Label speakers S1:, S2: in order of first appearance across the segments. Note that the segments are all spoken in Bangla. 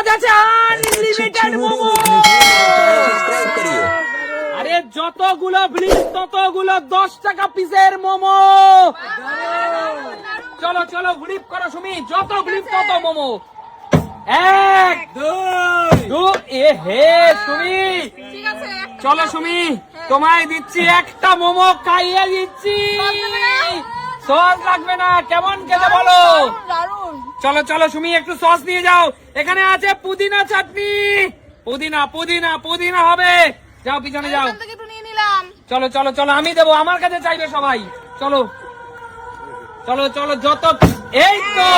S1: যাচ্ছে আনলিমিটেড মোমো। আরে যতগুলো ব্লিচ ততগুলো 10 টাকা পিসের মোমো। চলো চলো গ্রিপ করো সুমি, যত গ্রিপ তত মোমো। 1 2 এ হে সুমি, চলো সুমি তোমায় দিচ্ছি একটা মোমো, খাইয়ে দিচ্ছি। সস লাগবে না, কেমন খেতে বলো? চলো চলো সুমি একটু সস নিয়ে যাও, এখানে আছে পুদিনা চাটনি। পুদিনা পুদিনা পুদিনা হবে, যাও পিছনে যাও। চলো চলো চলো আমি দেবো, আমার কাছে চাইবে সবাই। চলো চলো চলো যত, এই তো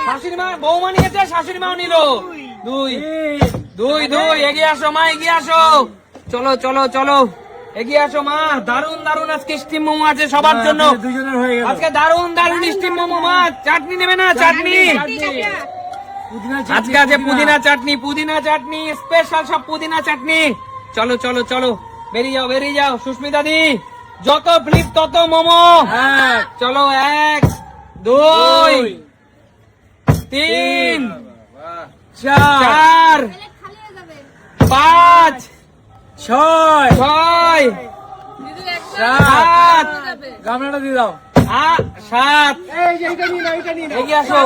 S1: শাশুড়ি মা বৌমা নিয়েছে, শাশুড়ি মাও নিল। 2 2 2 এগিয়ে আসো মা, এগিয়ে আসো। চলো চলো চলো এগিয়ে আসো মা। দারুন দারুন আজকে স্টিম মোমো আছে সবার জন্য, আজকে দারুন দারুন স্টিম মোমো। মা চাটনি নেবে না? চাটনি আজকে আছে পুদিনা চাটনি, পুদিনা চাটনি স্পেশাল, সব পুদিনা চাটনি। চলো চলো চলো বেরিয়ে যাও, বেরিয়ে যাও সুস্মিতা দি। যত ফ্লিপ তত মোমো। চলো 1 2 3 4 5 6 7
S2: গামলাটা দিয়ে দাও।
S1: 7 এগিয়ে আসো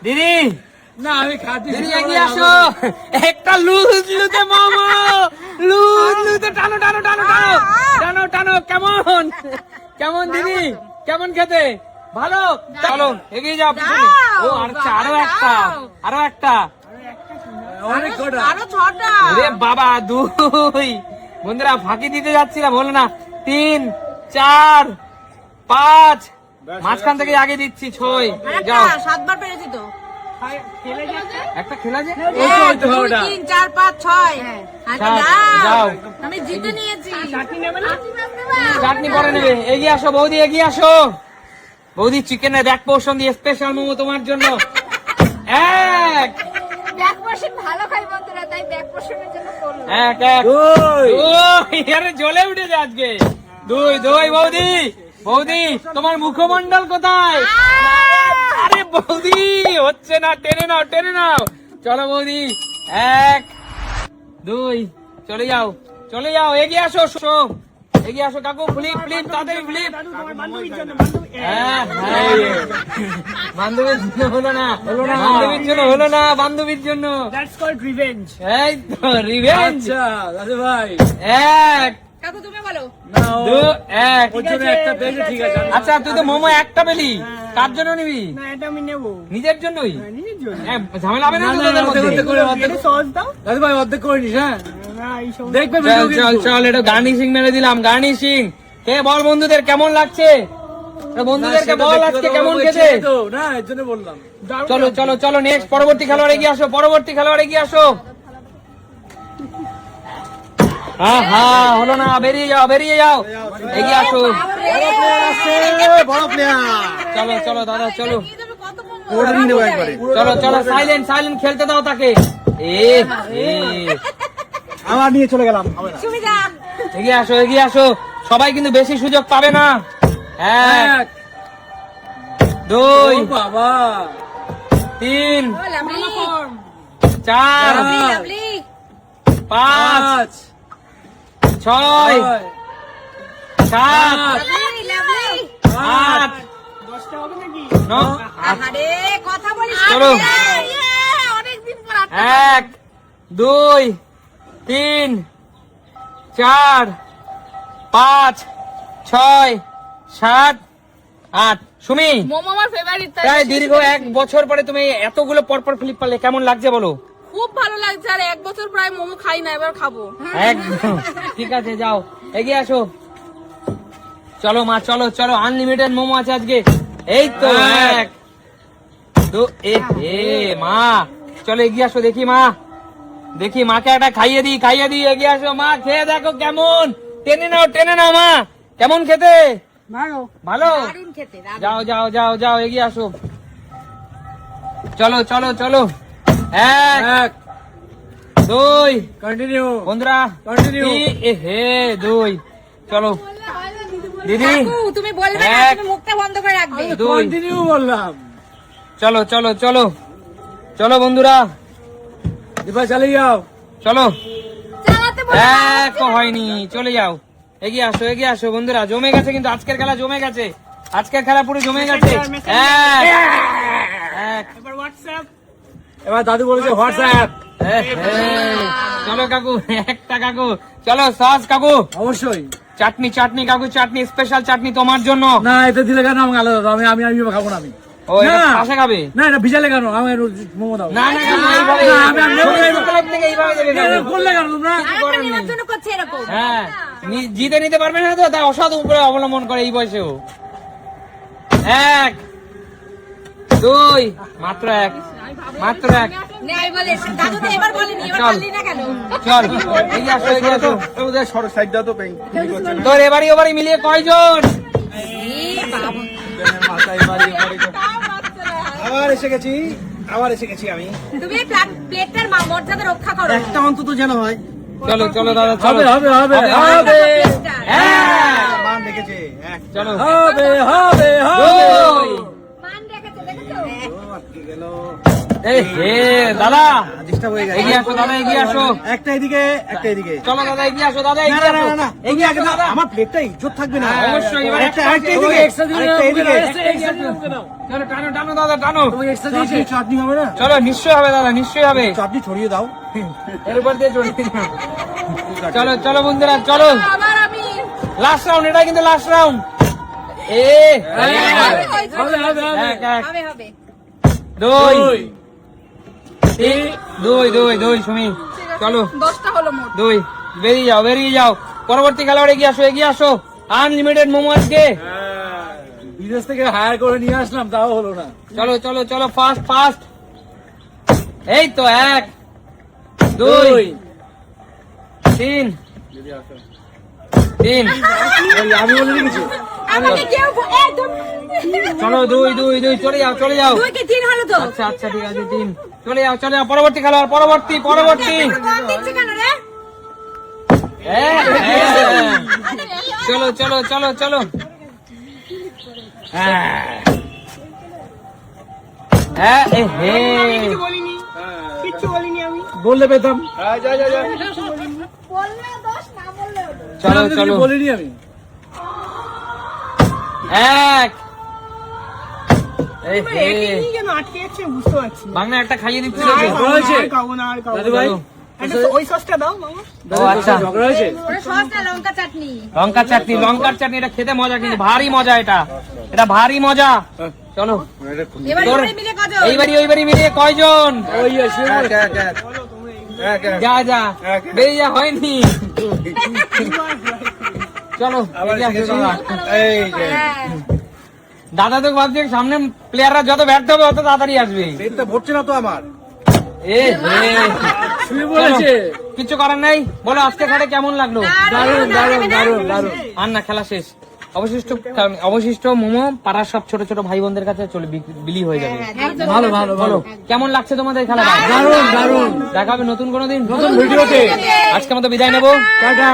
S1: দিদি।
S2: না আমি খাচ্ছি,
S1: দিদি এগিয়ে আসো, একটা লুজ লুতে মোমো, লুজ লুতে টানো টানো টানো টানো টানো টানো। কেমন কেমন দিদি, কেমন খেতে? ভালো। চলো এগিয়ে যাও পিছনে। ও আরো একটা, আরো একটা।
S2: অনেক কটা।
S1: ওরে বাবা 2। বন্ধুরা ফাঁকি দিতে যাচ্ছিলাম, হলো না। 3 4 5 মাঝখান থেকে আগে দিচ্ছি 6। যাও
S3: 7বার পেরেছি তো।
S1: একটা খেলা যে
S3: 1 2 3 4 5 6।
S1: যাও
S3: আমি জিতে নিয়েছি।
S1: চাটনি পরে নেবে। এগিয়ে আসো বৌদি, এগিয়ে আসো বৌদি। চিকেনের ব্যাক পোর্শন দিয়ে স্পেশাল মোমো তোমার জন্য। 1
S3: ব্যাক পোর্শন ভালো খাই বন্ধুরা, তাই ব্যাক পোর্শনের জন্য করলাম।
S1: 1 1 আরে জ্বলে উঠেছে আজকে। 2 2 বৌদি, বৌদি তোমার মুখমন্ডল কোথায়? আরে বৌদি হচ্ছে না, টেনে নাও টেনে নাও। চলো বৌদি 1 2 চলে যাও চলে যাও, এগিয়ে আসো এগিয়ে আসো কাকু। ফ্লিপ ফ্লিপ তাড়াতাড়ি ফ্লিপ। বান্ধবীর জন্য হলো না, বান্ধবীর জন্য হলো না, বান্ধবীর জন্য। এই তো রিভেঞ্জ।
S2: দাদু ভাই
S1: 1
S3: কাকু তুমি বলো।
S1: 2 1
S2: একটা পেয়েছে, ঠিক আছে।
S1: আচ্ছা তুই তো মোমো একটা পেলি, কার জন্য নিবি? নিজের জন্যই? হ্যাঁ, ঝামেলা হবে না তো তোদের মধ্যে?
S2: দাদু ভাই অর্ধেক করে নিস। হ্যাঁ দেখবে
S1: চল চল চল এটা গার্নিশিং মেরে দিলাম, গার্নিশিং। কে বল বন্ধুদের কেমন লাগছে? বন্ধুদেরকে বল আজকে কেমন খেতে।
S2: না এর জন্য বললাম।
S1: চলো চলো চলো নেক্সট পরবর্তী খেলোয়াড় এগিয়ে আসো, পরবর্তী খেলোয়াড় এগিয়ে আসো। হলো না, বেরিয়ে যাও বেরিয়ে যাও, এগিয়ে আসো।
S2: বড় প্লেয়ার।
S1: চলো চলো দাদা চলো
S2: ওটা নিয়ে নেবো একবারে।
S1: চলো চলো সাইলেন্ট সাইলেন্ট খেলতে দাও তাকে।
S2: আমার নিয়ে চলে গেলাম।
S3: সুমিতা
S1: এগিয়ে আসো এগিয়ে আসো, সবাই কিন্তু বেশি সুযোগ পাবে না। 1 2
S2: বাবা
S1: 3
S3: লাভলি
S1: 4
S3: লাভলি
S1: 5 6 7
S3: লাভলি
S1: 8 9
S3: আরে কথা বলিস।
S1: চলো।
S3: অনেক দিন পর
S1: 1 2 3 4 5 6 7 8 সুমি
S3: মোমো আমার ফেভারিট, তাই
S1: প্রায় দীর্ঘ 1 বছর পরে তুমি এতগুলো পরপর ফ্লিপ পারলে, কেমন লাগছে বলো?
S3: খুব ভালো লাগছে। আর 1 বছর প্রায় মোমো খাই না, এবার খাবো।
S1: একদম ঠিক আছে, যাও এগিয়ে আসো। চলো মা চলো চলো, আনলিমিটেড মোমো আছে আজকে। এই তো 1 2 মা চলো এগিয়ে আসো, দেখি মা দেখি মাকে একটা খাইয়ে দিই এগিয়ে আসো মা, খেয়ে দেখো কেমন। টেনে নাও মা, কেমন খেতে? ভালো।
S3: দারুণ খেতে।
S1: যাও যাও যাও যাও এগিয়ে আসো। চলো চলো চলো 1 2
S2: কন্টিনিউ
S1: বন্ধুরা
S2: কন্টিনিউ।
S1: 2 চলো দিদি
S3: কাকু তুমি বলবে না,
S1: 1
S3: তুমি মুখটা বন্ধ করে রাখবে।
S1: 2
S2: কন্টিনিউ বললাম।
S1: চলো চলো চলো চলো বন্ধুরা
S2: ভাই চালিয়ে যাও।
S1: চলো,
S3: চালাতে বলো।
S1: একও হয়নি, চলে যাও, এগিয়ে আসো বন্ধুরা, জমে গেছে কিন্তু আজকের খেলা জমে গেছে, আজকের খেলা পুরো জমে গেছে। এক,
S2: এবার দাদু বলেছে হোয়াটসঅ্যাপ।
S1: চলো কাকু, একটা কাকু, চলো সস কাকু,
S2: অবশ্যই।
S1: চাটনি চাটনি কাকু, চাটনি, স্পেশাল চাটনি তোমার জন্য।
S2: না এতে দিলে কেন? আমাকে আলাদা দাও, আমি আমি আমি খাবো না আমি।
S1: ও এটা
S2: না।
S1: পাশে খাবে?
S2: না এটা ভিজালে কেন? আমি মোমো দাও।
S1: না না কাকু, এইভাবে
S2: না, আমি নেবো না।
S1: ছোট থেকে এইভাবে দেবে কাকু।
S2: এরকম করলে কেন তোমরা?
S3: আরেকটা নেওয়ার জন্য করছে এরকম।
S1: হ্যাঁ, জিতে নিতে পারবে না তো, তাই অসৎ উপরে অবলম্বন করে এই বয়সেও। এক, দুই, মাত্র এক, মাত্র এক।
S3: নেই বলে, দাদু তো এবার বলেনি, এবার
S1: চল।
S3: পারলি না কেন?
S1: চল, এগিয়ে আসো, এগিয়ে আসো।
S4: ওদের সরো সাইড দাও তো পেন।
S1: তোর এবারই ওবারই মিলিয়ে কয়জন?
S3: এই বাবা।
S4: আবার এসে গেছি, আমি।
S3: তুমি এই প্লেটটার মর্যাদা রক্ষা করো।
S4: একটা অন্তত যেন হয়।
S1: চলো চলো দাদা, চলো।
S2: হবে হবে হবে
S1: হবে,
S2: হবে
S3: প্লেটটা।
S1: হ্যাঁ,
S4: মান দেখেছে এক
S1: চলো।
S2: হবে হবে হবে।
S1: দুই।
S3: মান দেখেছো, দেখেছো?
S4: আটকে গেল।
S1: এই হে দাদা,
S4: ডিস্টার্ব হয়ে গেছে।
S1: এগিয়ে আসো দাদা, এগিয়ে আসো।
S4: একটা এদিকে, একটা এদিকে।
S1: চলো দাদা, এগিয়ে আসো দাদা,
S4: না
S1: এগিয়ে
S4: না
S1: আসো।
S4: না না,
S1: এগিয়ে আসো
S4: আগে
S1: দাদা।
S4: আমার প্লেটটা ইজ্জত থাকবে না।
S1: হ্যাঁ, অবশ্যই, এবার
S4: একটা
S1: একটা
S4: একটা
S1: এদিকে।
S4: এদিকে,
S2: এক্সট্রা দিলে
S4: আরেকটা এদিকে।
S2: এক্সট্রা দিলে দাও।
S1: চলো, টানো টানো দাদা, টানো।
S2: তোমাকে এক্সট্রা দিয়েছে।
S4: চাটনি হবে না?
S1: চলো, নিশ্চয়ই হবে দাদা, নিশ্চয়ই হবে।
S4: চাটনি ছড়িয়ে দাও।
S1: এর উপর দিয়ে চলে চলো চলো বন্ধুরা, চলো।
S3: আবার আমি।
S1: লাস্ট রাউন্ড, এটা কিন্তু লাস্ট রাউন্ড।
S2: হবে হবে হবে।
S1: এক এক,
S3: হবে হবে।
S1: দুই, দুই দুই দুই, সুমি চলো,
S3: 10টা হলো মোট।
S1: দুই, বেরিয়ে যাও, বেরিয়ে যাও। পরবর্তী খেলোয়াড় এগিয়ে আসো, এগিয়ে আসো। আনলিমিটেড মোমো আজকে।
S2: বিদেশ থেকে হায়ার করে নিয়ে আসলাম, তাও হলো না।
S1: চলো চলো চলো, ফাস্ট ফাস্ট। এই তো, এক, দুই, তিন, তিন।
S2: ওই আমি বলে রেখেছি।
S3: আমাকে কেউ একদম
S1: চলো, দুই দুই দুই, চলে যাও চলে যাও।
S3: 2 কি 3 হলো তো?
S1: আচ্ছা আচ্ছা, ঠিক আছে, তিন। চলে যাও চলে যাও, পরবর্তী খেলোয়াড়, পরবর্তী পরবর্তী।
S3: কম দিচ্ছে কেন রে?
S1: হ্যাঁ, হ্যাঁ। চলো চলো চলো চলো। হ্যাঁ, এ হে।
S2: বললে পেতাম।
S4: যা যা যা।
S3: বললে 10, না বললে
S1: চলো
S2: আমি তো
S1: চলো,
S2: কিছু বলিনি আমি।
S1: এক, এ হে। বাংলা একটা খাইয়ে দিচ্ছি তোকে।
S2: ঝগড়া হয়েছে? দাদু ভাই
S1: চলো।
S2: দাদু
S1: ও, আচ্ছা।
S2: ঝগড়া হয়েছে?
S3: ওরে সস না লঙ্কা চাটনি।
S1: লঙ্কার চাটনি, লঙ্কার চাটনি, এটা খেতে মজা, কিন্তু ভারী মজা, এটা ভারী মজা। চলো,
S3: এবার
S1: তোর
S3: সবাই মিলে কজন?
S1: এইবারই ওইবারই মিলিয়ে কয়জন?
S2: ওই এসে
S4: এক এক এক। এক এক।
S1: যা যা, বেরিয়ে যা, হয়নি। চলো,
S4: আবার
S1: এগিয়ে
S4: এসে
S1: আসো
S4: গেছি।
S1: দাদা।
S4: এই যে।
S3: হ্যাঁ।
S1: দাদা তো ভাবছে সামনে প্লেয়াররা যত ব্যর্থ হবে অত তাড়াতাড়ি আসবে।
S4: পেটটা ভরছে না তো আমার।
S1: এ হে।
S2: শুয়ে বলেছে।
S1: কিছু করার নাই, বলো আজকে খেলে কেমন লাগলো?
S2: দারুণ দারুণ দারুণ দারুণ।
S1: আর না, খেলা শেষ। অবশিষ্ট মোমো পাড়ার সব ছোট ছোট ভাই বোনদের কাছে চলে বিলি হয়ে যাবে।
S2: ভালো ভালো ভালো।
S1: কেমন লাগছে তোমাদের খেলা?
S2: দারুণ দারুণ।
S1: দেখা হবে নতুন কোনো দিন,
S2: নতুন ভিডিওতে।
S1: আজকে মতো বিদায় নেবো।
S2: টাটা।